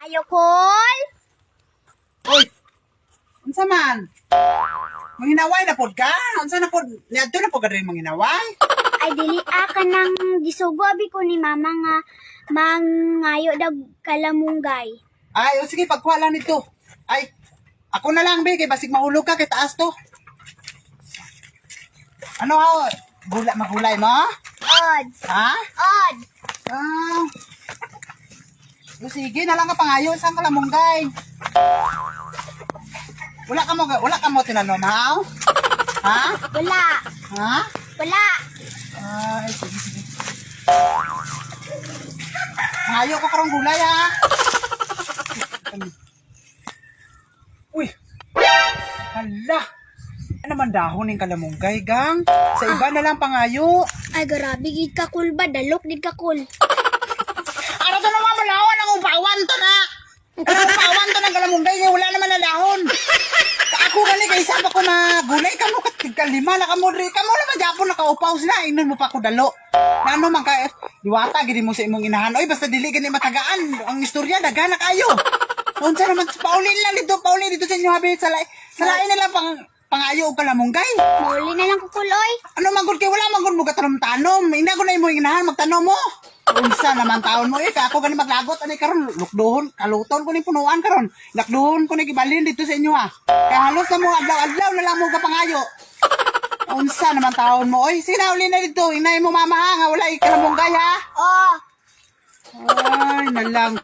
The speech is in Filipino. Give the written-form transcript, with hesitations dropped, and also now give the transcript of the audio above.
Ayokol! Uy! Unsa man? Manginaway na pod ka? Unsa na pod? Niadto na pod ka rin manginaway? Ay dili ka nang gisugo abi ko ni mama nga mangayo dag kalamunggay. Ay, o sige, pagkuha lang nito. Ay, ako na lang, be, kay basig mahulog ka, kay taas to. Ano ha? Magulay mo? Od! Ha? Od! Ah. O sige, na lang ka pangayo. Saan ka lamunggay? Wala ka mo tinanom, ha? Ha? Wala! Ha? Wala! Ay, sige. Pangayo ko karong gulay, ha? Uy! Hala! Ano naman dahon ng kalamunggay, gang? Sa iba na lang pangayo. Ay grabe gid ka cool ba? Dalok gid ka cool. Ano to naman malahon? Ang upawan to na! Ang upawan to ng kalamunggay niya. Wala naman na dahon. Ako gali kay isa pa ko na gulay kamo kalima na kamo diri. Kamo naman japon nakaupaw sila. Inon mo pa ko dalo. Nano man ka diwata gid mo sa imong inahan. Oy basta dili gani matagaan. Ang istorya dagana kayo. Unsa naman paulin dito sa inyo habi sa lain nila pangayo og kalamunggay. Mauli na lang ko kuloy. Ano magud kay wala magud mo katanom-tanom. Ina ko na imong inahan magtanom mo. Unsa naman taon mo kay ako gani maglagot ani karon lukdohon kaluton ko ni punuan karon. Lakdohon ko ni gibalin dito sa inyo ha. Kay halos na mo adlaw-adlaw na lang mo kapangayo. Unsa naman taon mo oy sinauli na dito inay mo mama ha nga wala kalamunggay ha. Oh! Ay nalang